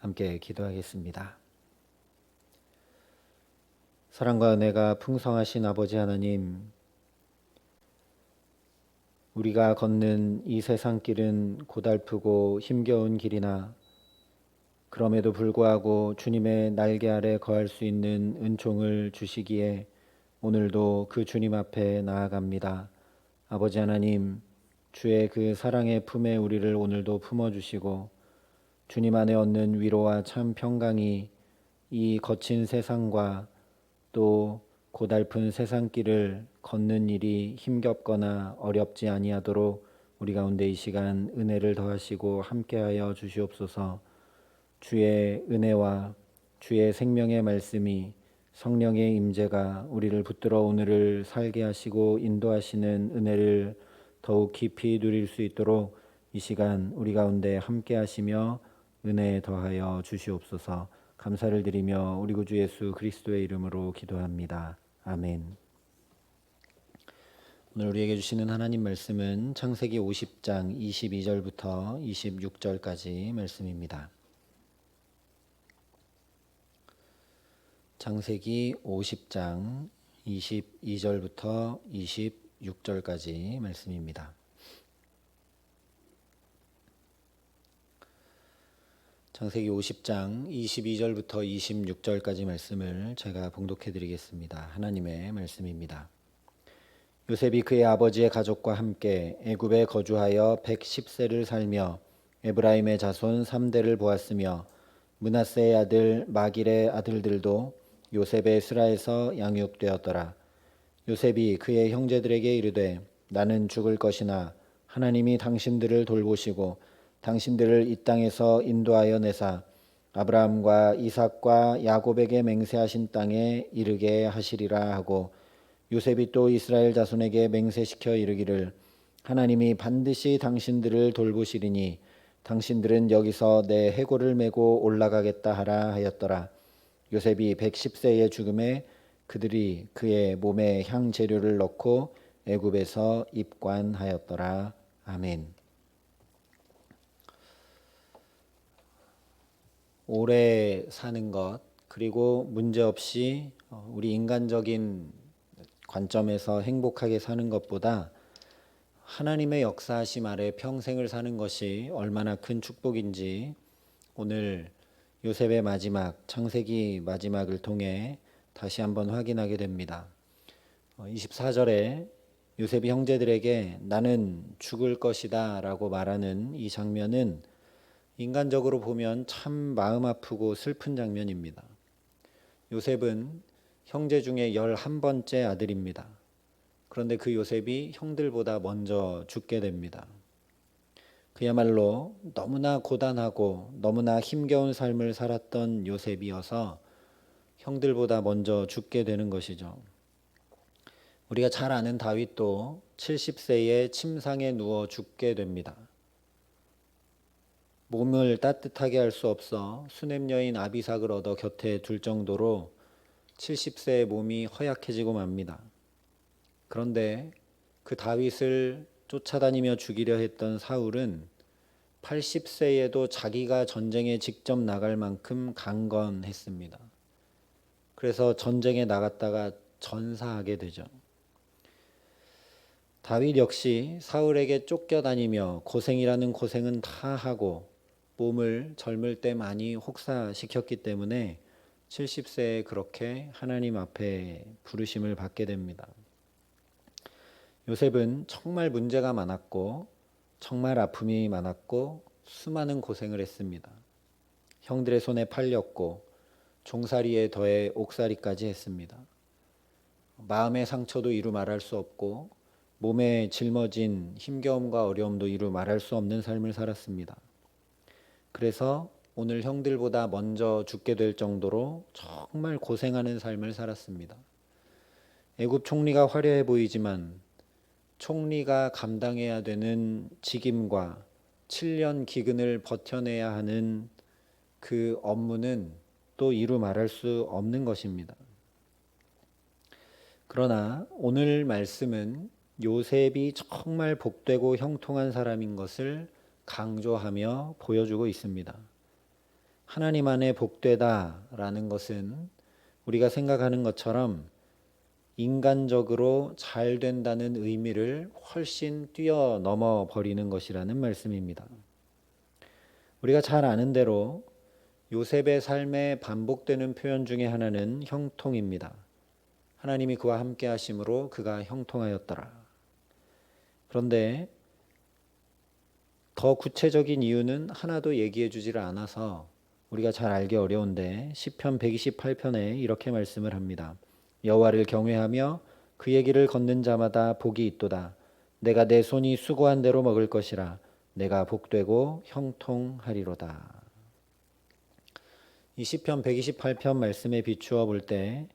함께 기도하겠습니다. 사랑과 은혜가 풍성하신 아버지 하나님, 우리가 걷는 이 세상길은 고달프고 힘겨운 길이나 그럼에도 불구하고 주님의 날개 아래 거할 수 있는 은총을 주시기에 오늘도 그 주님 앞에 나아갑니다. 아버지 하나님, 주의 그 사랑의 품에 우리를 오늘도 품어주시고 주님 안에 얻는 위로와 참 평강이 이 거친 세상과 또 고달픈 세상길을 걷는 일이 힘겹거나 어렵지 아니하도록 우리 가운데 이 시간 은혜를 더하시고 함께하여 주시옵소서. 주의 은혜와 주의 생명의 말씀이 성령의 임재가 우리를 붙들어 오늘을 살게 하시고 인도하시는 은혜를 더욱 깊이 누릴 수 있도록 이 시간 우리 가운데 함께 하시며 은혜 더하여 주시옵소서. 감사를 드리며 우리 구주 예수 그리스도의 이름으로 기도합니다. 아멘. 오늘 우리에게 주시는 하나님 말씀은 창세기 50장 22절부터 26절까지 말씀입니다. 창세기 50장 22절부터 26절까지 말씀입니다. 창세기 50장 22절부터 26절까지 말씀을 제가 봉독해 드리겠습니다. 하나님의 말씀입니다. 요셉이 그의 아버지의 가족과 함께 애굽에 거주하여 110세를 살며 에브라임의 자손 3대를 보았으며 므낫세의 아들 마길의 아들들도 요셉의 스라에서 양육되었더라. 요셉이 그의 형제들에게 이르되 나는 죽을 것이나 하나님이 당신들을 돌보시고 당신들을 이 땅에서 인도하여 내사 아브라함과 이삭과 야곱에게 맹세하신 땅에 이르게 하시리라 하고 요셉이 또 이스라엘 자손에게 맹세시켜 이르기를 하나님이 반드시 당신들을 돌보시리니 당신들은 여기서 내 해골을 메고 올라가겠다 하라 하였더라. 요셉이 110세의 죽음에 그들이 그의 몸에 향 재료를 넣고 애굽에서 입관하였더라. 아멘. 오래 사는 것 그리고 문제없이 우리 인간적인 관점에서 행복하게 사는 것보다 하나님의 역사하심 아래 평생을 사는 것이 얼마나 큰 축복인지 오늘 요셉의 마지막 창세기 마지막을 통해 다시 한번 확인하게 됩니다. 24절에 요셉이 형제들에게 나는 죽을 것이다 라고 말하는 이 장면은 인간적으로 보면 참 마음 아프고 슬픈 장면입니다. 요셉은 형제 중에 11번째 아들입니다. 그런데 그 요셉이 형들보다 먼저 죽게 됩니다. 그야말로 너무나 고단하고 너무나 힘겨운 삶을 살았던 요셉이어서 형들보다 먼저 죽게 되는 것이죠. 우리가 잘 아는 다윗도 70세에 침상에 누워 죽게 됩니다. 몸을 따뜻하게 할 수 없어 수냄 여인 아비삭을 얻어 곁에 둘 정도로 70세의 몸이 허약해지고 맙니다. 그런데 그 다윗을 쫓아다니며 죽이려 했던 사울은 80세에도 자기가 전쟁에 직접 나갈 만큼 강건했습니다. 그래서 전쟁에 나갔다가 전사하게 되죠. 다윗 역시 사울에게 쫓겨다니며 고생이라는 고생은 다 하고 몸을 젊을 때 많이 혹사시켰기 때문에 70세에 그렇게 하나님 앞에 부르심을 받게 됩니다. 요셉은 정말 문제가 많았고 정말 아픔이 많았고 수많은 고생을 했습니다. 형들의 손에 팔렸고 종살이에 더해 옥살이까지 했습니다. 마음의 상처도 이루 말할 수 없고 몸에 짊어진 힘겨움과 어려움도 이루 말할 수 없는 삶을 살았습니다. 그래서 오늘 형들보다 먼저 죽게 될 정도로 정말 고생하는 삶을 살았습니다. 애굽 총리가 화려해 보이지만 총리가 감당해야 되는 직임과 7년 기근을 버텨내야 하는 그 업무는 또 이루 말할 수 없는 것입니다. 그러나 오늘 말씀은 요셉이 정말 복되고 형통한 사람인 것을 강조하며 보여주고 있습니다. 하나님 안에 복되다라는 것은 우리가 생각하는 것처럼 인간적으로 잘 된다는 의미를 훨씬 뛰어넘어 버리는 것이라는 말씀입니다. 우리가 잘 아는 대로 요셉의 삶에 반복되는 표현 중에 하나는 형통입니다. 하나님이 그와 함께 하심으로 그가 형통하였더라. 그런데 더 구체적인 이유는 하나도 얘기해 주지를 않아서 우리가 잘 알기 어려운데 시편 128편에 이렇게 말씀을 합니다. 여호와를 경외하며 그의 길을 걷는 자마다 복이 있도다. 내가 내 손이 수고한 대로 먹을 것이라. 내가 복되고 형통하리로다. 이 시편 128편 말씀에 비추어 볼 때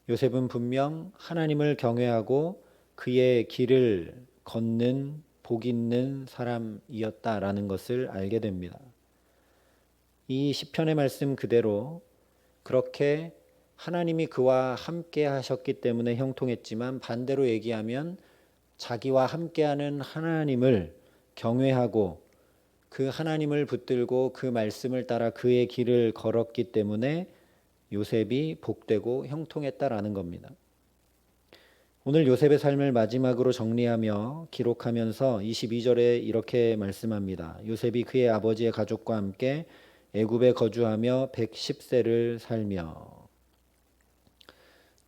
요셉은 분명 하나님을 경외하고 그의 길을 걷는 복 있는 사람이었다라는 것을 알게 됩니다. 이 시편의 말씀 그대로 그렇게 하나님이 그와 함께 하셨기 때문에 형통했지만 반대로 얘기하면 자기와 함께하는 하나님을 경외하고 그 하나님을 붙들고 그 말씀을 따라 그의 길을 걸었기 때문에 요셉이 복되고 형통했다라는 겁니다. 오늘 요셉의 삶을 마지막으로 정리하며 기록하면서 22절에 이렇게 말씀합니다. 요셉이 그의 아버지의 가족과 함께 애굽에 거주하며 110세를 살며.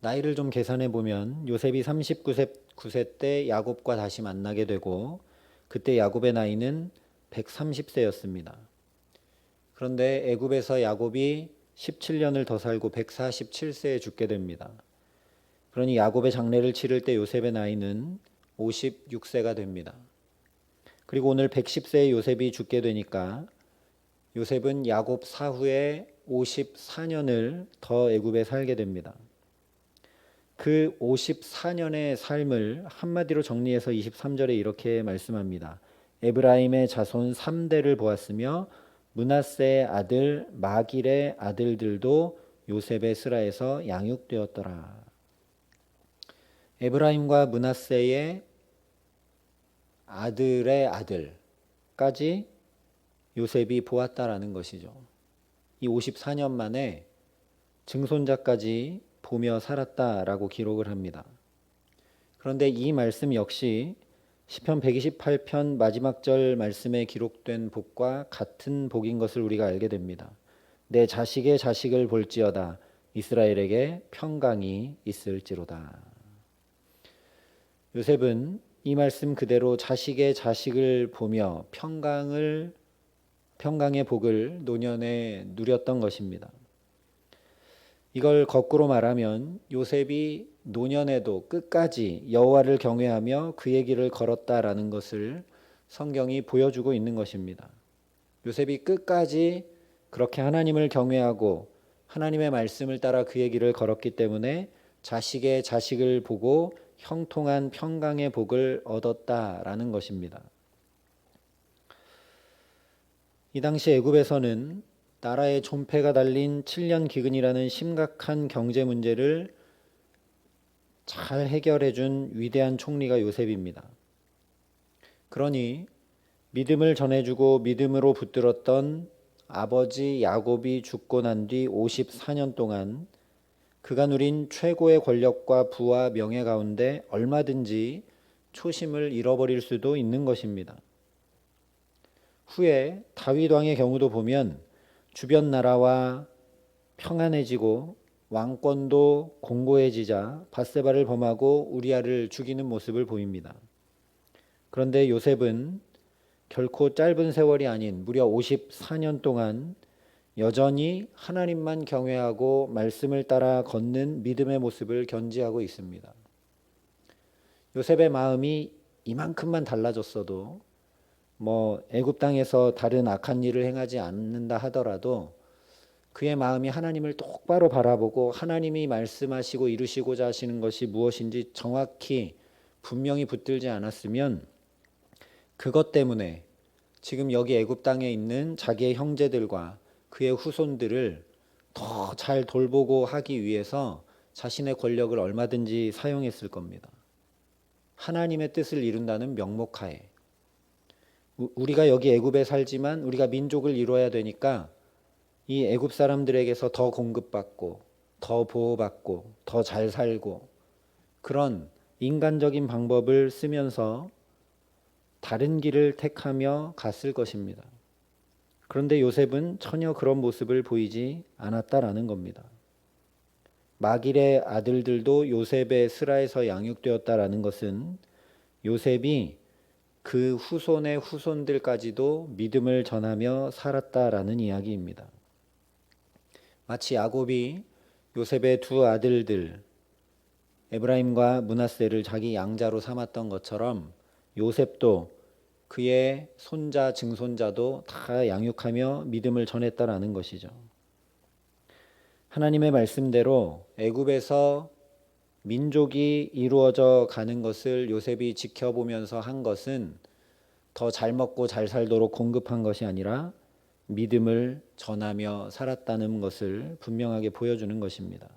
나이를 좀 계산해 보면 요셉이 39세 때 야곱과 다시 만나게 되고 그때 야곱의 나이는 130세였습니다. 그런데 애굽에서 야곱이 17년을 더 살고 147세에 죽게 됩니다. 그러니 야곱의 장례를 치를 때 요셉의 나이는 56세가 됩니다. 그리고 오늘 110세의 요셉이 죽게 되니까 요셉은 야곱 사후에 54년을 더 애굽에 살게 됩니다. 그 54년의 삶을 한마디로 정리해서 23절에 이렇게 말씀합니다. 에브라임의 자손 3대를 보았으며 므낫세의 아들 마길의 아들들도 요셉의 스라에서 양육되었더라. 에브라임과 므낫세의 아들의 아들까지 요셉이 보았다라는 것이죠. 이 54년 만에 증손자까지 보며 살았다라고 기록을 합니다. 그런데 이 말씀 역시 시편 128편 마지막 절 말씀에 기록된 복과 같은 복인 것을 우리가 알게 됩니다. 내 자식의 자식을 볼지어다 이스라엘에게 평강이 있을지로다. 요셉은 이 말씀 그대로 자식의 자식을 보며 평강의 복을 노년에 누렸던 것입니다. 이걸 거꾸로 말하면 요셉이 노년에도 끝까지 여호와를 경외하며 그의 길을 걸었다라는 것을 성경이 보여주고 있는 것입니다. 요셉이 끝까지 그렇게 하나님을 경외하고 하나님의 말씀을 따라 그의 길을 걸었기 때문에 자식의 자식을 보고 형통한 평강의 복을 얻었다라는 것입니다. 이 당시 애굽에서는 나라의 존폐가 달린 7년 기근이라는 심각한 경제 문제를 잘 해결해 준 위대한 총리가 요셉입니다. 그러니 믿음을 전해주고 믿음으로 붙들었던 아버지 야곱이 죽고 난 뒤 54년 동안 그가 누린 최고의 권력과 부와 명예 가운데 얼마든지 초심을 잃어버릴 수도 있는 것입니다. 후에 다윗 왕의 경우도 보면 주변 나라와 평안해지고 왕권도 공고해지자 밧세바를 범하고 우리아를 죽이는 모습을 보입니다. 그런데 요셉은 결코 짧은 세월이 아닌 무려 54년 동안 여전히 하나님만 경외하고 말씀을 따라 걷는 믿음의 모습을 견지하고 있습니다. 요셉의 마음이 이만큼만 달라졌어도 애굽 땅에서 다른 악한 일을 행하지 않는다 하더라도 그의 마음이 하나님을 똑바로 바라보고 하나님이 말씀하시고 이루시고자 하시는 것이 무엇인지 정확히 분명히 붙들지 않았으면 그것 때문에 지금 여기 애굽 땅에 있는 자기의 형제들과 그의 후손들을 더 잘 돌보고 하기 위해서 자신의 권력을 얼마든지 사용했을 겁니다. 하나님의 뜻을 이룬다는 명목하에 우리가 여기 애굽에 살지만 우리가 민족을 이루어야 되니까 이 애굽 사람들에게서 더 공급받고 더 보호받고 더 잘 살고 그런 인간적인 방법을 쓰면서 다른 길을 택하며 갔을 것입니다. 그런데 요셉은 전혀 그런 모습을 보이지 않았다라는 겁니다. 마길의 아들들도 요셉의 슬하에서 양육되었다라는 것은 요셉이 그 후손의 후손들까지도 믿음을 전하며 살았다라는 이야기입니다. 마치 야곱이 요셉의 두 아들들 에브라임과 므낫세를 자기 양자로 삼았던 것처럼 요셉도 그의 손자 증손자도 다 양육하며 믿음을 전했다라는 것이죠. 하나님의 말씀대로 애굽에서 민족이 이루어져 가는 것을 요셉이 지켜보면서 한 것은 더 잘 먹고 잘 살도록 공급한 것이 아니라 믿음을 전하며 살았다는 것을 분명하게 보여주는 것입니다.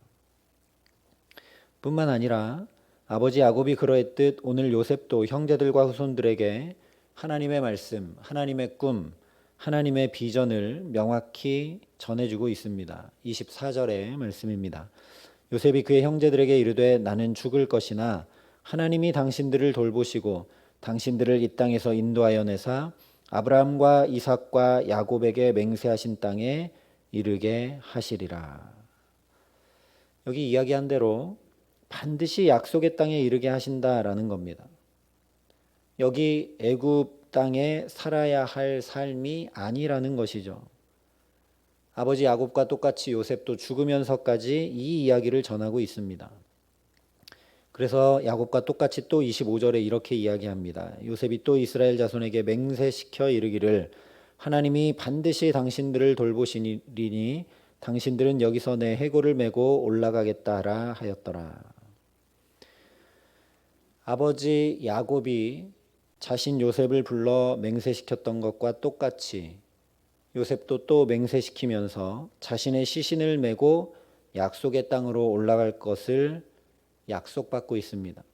뿐만 아니라 아버지 야곱이 그러했듯 오늘 요셉도 형제들과 후손들에게 하나님의 말씀, 하나님의 꿈, 하나님의 비전을 명확히 전해주고 있습니다. 24절의 말씀입니다. 요셉이 그의 형제들에게 이르되 나는 죽을 것이나 하나님이 당신들을 돌보시고 당신들을 이 땅에서 인도하여 내사 아브라함과 이삭과 야곱에게 맹세하신 땅에 이르게 하시리라. 여기 이야기한 대로 반드시 약속의 땅에 이르게 하신다라는 겁니다. 여기 애굽 땅에 살아야 할 삶이 아니라는 것이죠. 아버지 야곱과 똑같이 요셉도 죽으면서까지 이 이야기를 전하고 있습니다. 그래서 야곱과 똑같이 또 25절에 이렇게 이야기합니다. 요셉이 또 이스라엘 자손에게 맹세시켜 이르기를 하나님이 반드시 당신들을 돌보시리니 당신들은 여기서 내 해골을 메고 올라가겠다 하라 하였더라. 아버지 야곱이 자신 요셉을 불러 맹세시켰던 것과 똑같이 요셉도 또 맹세시키면서 자신의 시신을 메고 약속의 땅으로 올라갈 것을 약속받고 있습니다.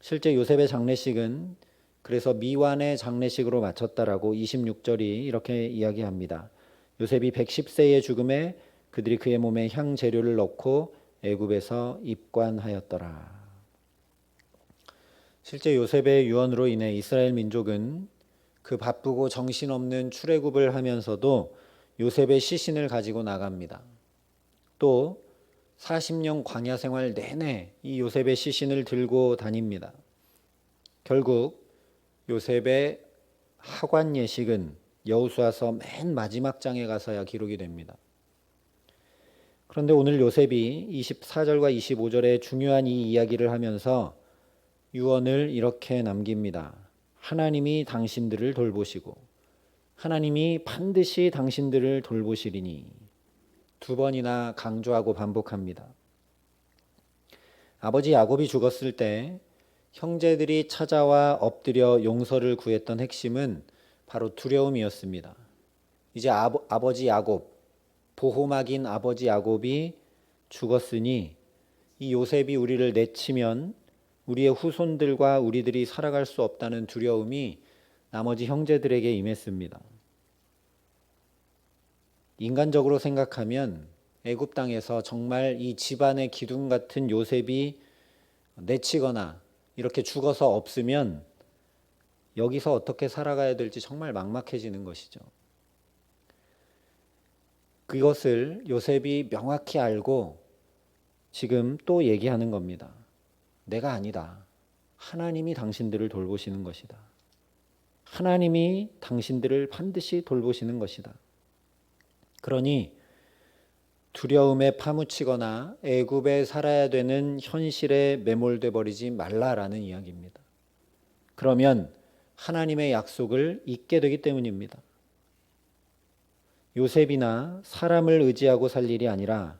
실제 요셉의 장례식은 그래서 미완의 장례식으로 마쳤다라고 26절이 이렇게 이야기합니다. 요셉이 110세의 죽음에 그들이 그의 몸에 향 재료를 넣고 애굽에서 입관하였더라. 실제 요셉의 유언으로 인해 이스라엘 민족은 그 바쁘고 정신없는 출애굽을 하면서도 요셉의 시신을 가지고 나갑니다. 또 40년 광야 생활 내내 이 요셉의 시신을 들고 다닙니다. 결국 요셉의 하관 예식은 여호수아서 맨 마지막 장에 가서야 기록이 됩니다. 그런데 오늘 요셉이 24절과 25절에 중요한 이 이야기를 하면서 유언을 이렇게 남깁니다. 하나님이 당신들을 돌보시고 하나님이 반드시 당신들을 돌보시리니 두 번이나 강조하고 반복합니다. 아버지 야곱이 죽었을 때 형제들이 찾아와 엎드려 용서를 구했던 핵심은 바로 두려움이었습니다. 이제 아버지 야곱, 보호막인 아버지 야곱이 죽었으니 이 요셉이 우리를 내치면 우리의 후손들과 우리들이 살아갈 수 없다는 두려움이 나머지 형제들에게 임했습니다. 인간적으로 생각하면 애굽 땅에서 정말 이 집안의 기둥 같은 요셉이 내치거나 이렇게 죽어서 없으면 여기서 어떻게 살아가야 될지 정말 막막해지는 것이죠. 그것을 요셉이 명확히 알고 지금 또 얘기하는 겁니다. 내가 아니다. 하나님이 당신들을 돌보시는 것이다. 하나님이 당신들을 반드시 돌보시는 것이다. 그러니 두려움에 파묻히거나 애굽에 살아야 되는 현실에 매몰돼 버리지 말라라는 이야기입니다. 그러면 하나님의 약속을 잊게 되기 때문입니다. 요셉이나 사람을 의지하고 살 일이 아니라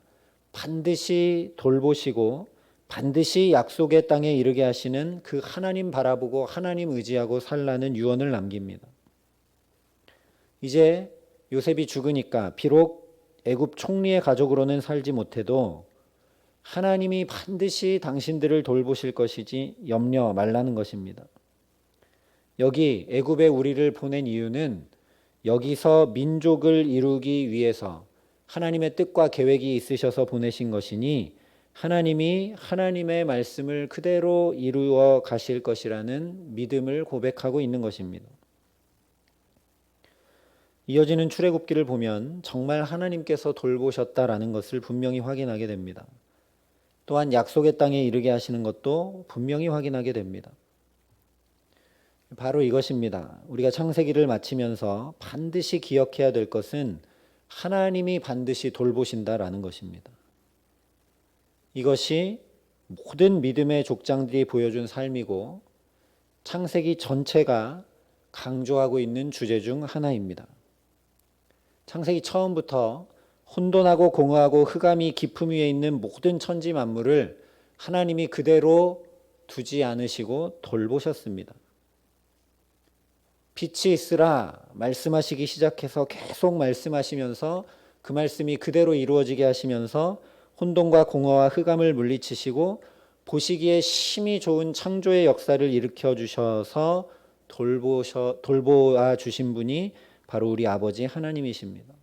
반드시 돌보시고 반드시 약속의 땅에 이르게 하시는 그 하나님 바라보고 하나님 의지하고 살라는 유언을 남깁니다. 이제 요셉이 죽으니까 비록 애굽 총리의 가족으로는 살지 못해도 하나님이 반드시 당신들을 돌보실 것이지 염려 말라는 것입니다. 여기 애굽에 우리를 보낸 이유는 여기서 민족을 이루기 위해서 하나님의 뜻과 계획이 있으셔서 보내신 것이니 하나님이 하나님의 말씀을 그대로 이루어 가실 것이라는 믿음을 고백하고 있는 것입니다. 이어지는 출애굽기를 보면 정말 하나님께서 돌보셨다라는 것을 분명히 확인하게 됩니다. 또한 약속의 땅에 이르게 하시는 것도 분명히 확인하게 됩니다. 바로 이것입니다. 우리가 창세기를 마치면서 반드시 기억해야 될 것은 하나님이 반드시 돌보신다라는 것입니다. 이것이 모든 믿음의 족장들이 보여준 삶이고 창세기 전체가 강조하고 있는 주제 중 하나입니다. 창세기 처음부터 혼돈하고 공허하고 흑암이 깊음 위에 있는 모든 천지 만물을 하나님이 그대로 두지 않으시고 돌보셨습니다. 빛이 있으라 말씀하시기 시작해서 계속 말씀하시면서 그 말씀이 그대로 이루어지게 하시면서 혼돈과 공허와 흑암을 물리치시고 보시기에 심히 좋은 창조의 역사를 일으켜 주셔서 돌보아 주신 분이 바로 우리 아버지 하나님이십니다.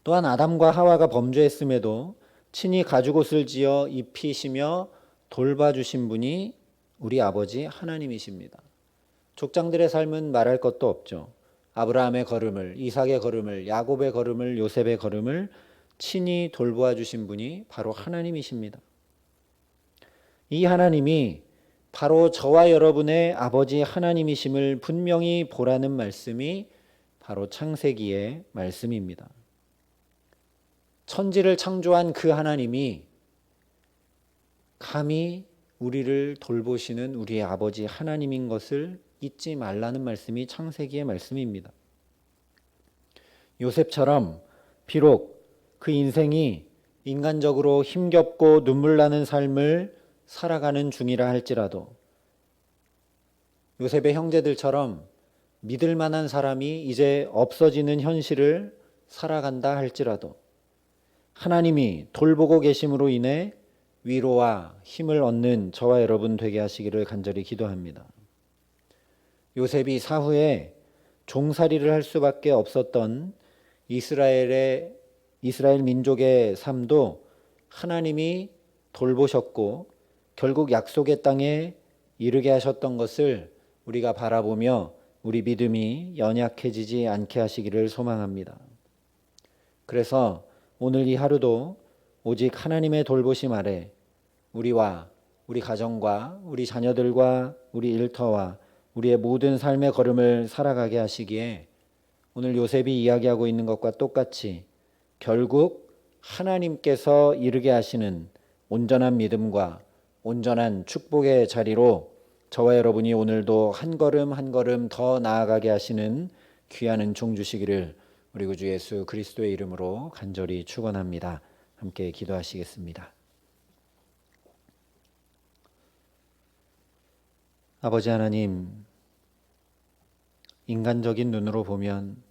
또한 아담과 하와가 범죄했음에도 친히 가죽옷을 지어 입히시며 돌봐주신 분이 우리 아버지 하나님이십니다. 족장들의 삶은 말할 것도 없죠. 아브라함의 걸음을, 이삭의 걸음을, 야곱의 걸음을, 요셉의 걸음을 친히 돌보아 주신 분이 바로 하나님이십니다. 이 하나님이 바로 저와 여러분의 아버지 하나님이심을 분명히 보라는 말씀이 바로 창세기의 말씀입니다. 천지를 창조한 그 하나님이 감히 우리를 돌보시는 우리의 아버지 하나님인 것을 잊지 말라는 말씀이 창세기의 말씀입니다. 요셉처럼 비록 그 인생이 인간적으로 힘겹고 눈물 나는 삶을 살아가는 중이라 할지라도 요셉의 형제들처럼 믿을 만한 사람이 이제 없어지는 현실을 살아간다 할지라도 하나님이 돌보고 계심으로 인해 위로와 힘을 얻는 저와 여러분 되게 하시기를 간절히 기도합니다. 요셉이 사후에 종살이를 할 수밖에 없었던 이스라엘 민족의 삶도 하나님이 돌보셨고 결국 약속의 땅에 이르게 하셨던 것을 우리가 바라보며 우리 믿음이 연약해지지 않게 하시기를 소망합니다. 그래서 오늘 이 하루도 오직 하나님의 돌보심 아래 우리와 우리 가정과 우리 자녀들과 우리 일터와 우리의 모든 삶의 걸음을 살아가게 하시기에 오늘 요셉이 이야기하고 있는 것과 똑같이 결국 하나님께서 이르게 하시는 온전한 믿음과 온전한 축복의 자리로 저와 여러분이 오늘도 한 걸음 한 걸음 더 나아가게 하시는 귀한 은총 주시기를 우리 구주 예수 그리스도의 이름으로 간절히 축원합니다. 함께 기도하시겠습니다. 아버지 하나님, 인간적인 눈으로 보면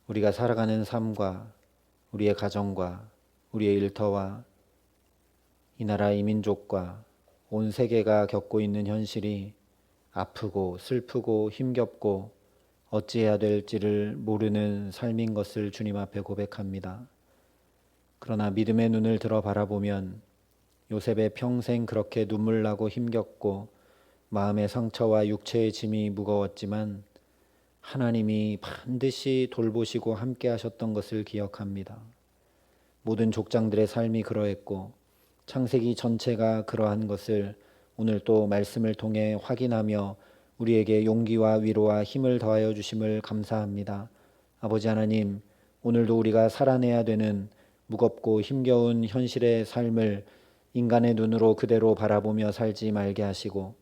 우리가 살아가는 삶과 우리의 가정과 우리의 일터와 이 나라 이 민족과 온 세계가 겪고 있는 현실이 아프고 슬프고 힘겹고 어찌해야 될지를 모르는 삶인 것을 주님 앞에 고백합니다. 그러나 믿음의 눈을 들어 바라보면 요셉의 평생 그렇게 눈물 나고 힘겹고 마음의 상처와 육체의 짐이 무거웠지만 하나님이 반드시 돌보시고 함께 하셨던 것을 기억합니다. 모든 족장들의 삶이 그러했고 창세기 전체가 그러한 것을 오늘 또 말씀을 통해 확인하며 우리에게 용기와 위로와 힘을 더하여 주심을 감사합니다. 아버지 하나님, 오늘도 우리가 살아내야 되는 무겁고 힘겨운 현실의 삶을 인간의 눈으로 그대로 바라보며 살지 말게 하시고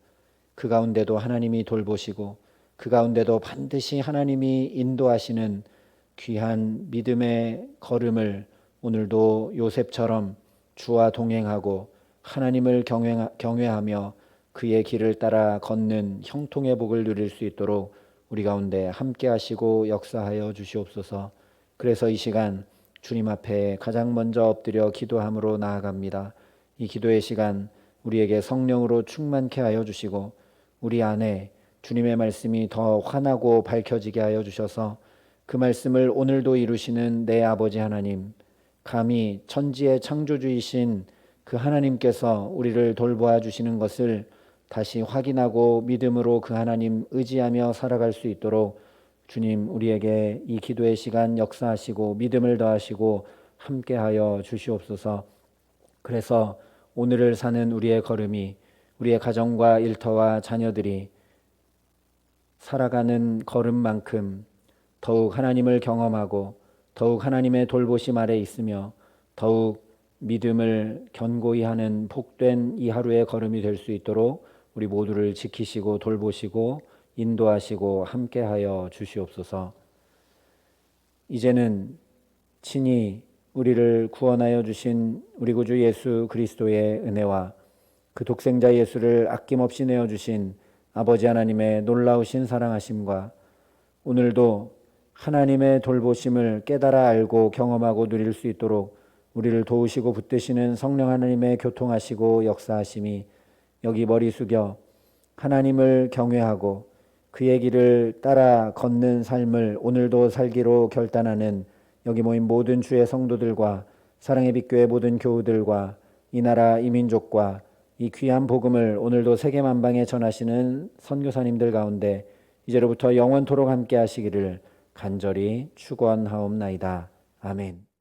그 가운데도 하나님이 돌보시고 그 가운데도 반드시 하나님이 인도하시는 귀한 믿음의 걸음을 오늘도 요셉처럼 주와 동행하고 하나님을 경외하며 그의 길을 따라 걷는 형통의 복을 누릴 수 있도록 우리 가운데 함께 하시고 역사하여 주시옵소서. 그래서 이 시간 주님 앞에 가장 먼저 엎드려 기도함으로 나아갑니다. 이 기도의 시간 우리에게 성령으로 충만케 하여 주시고 우리 안에 주님의 말씀이 더 환하고 밝혀지게 하여 주셔서 그 말씀을 오늘도 이루시는 내 아버지 하나님, 감히 천지의 창조주이신 그 하나님께서 우리를 돌보아 주시는 것을 다시 확인하고 믿음으로 그 하나님 의지하며 살아갈 수 있도록 주님 우리에게 이 기도의 시간 역사하시고 믿음을 더하시고 함께하여 주시옵소서. 그래서 오늘을 사는 우리의 걸음이, 우리의 가정과 일터와 자녀들이 살아가는 걸음만큼 더욱 하나님을 경험하고 더욱 하나님의 돌보심 아래 있으며 더욱 믿음을 견고히 하는 복된 이 하루의 걸음이 될 수 있도록 우리 모두를 지키시고 돌보시고 인도하시고 함께하여 주시옵소서. 이제는 친히 우리를 구원하여 주신 우리 구주 예수 그리스도의 은혜와 그 독생자 예수를 아낌없이 내어주신 아버지 하나님의 놀라우신 사랑하심과 오늘도 하나님의 돌보심을 깨달아 알고 경험하고 누릴 수 있도록 우리를 도우시고 붙드시는 성령 하나님의 교통하시고 역사하심이 여기 머리 숙여 하나님을 경외하고 그의 길을 따라 걷는 삶을 오늘도 살기로 결단하는 여기 모인 모든 주의 성도들과 사랑의 빛교회 모든 교우들과 이 나라 이 민족과 이 귀한 복음을 오늘도 세계 만방에 전하시는 선교사님들 가운데 이제로부터 영원토록 함께 하시기를 간절히 축원하옵나이다. 아멘.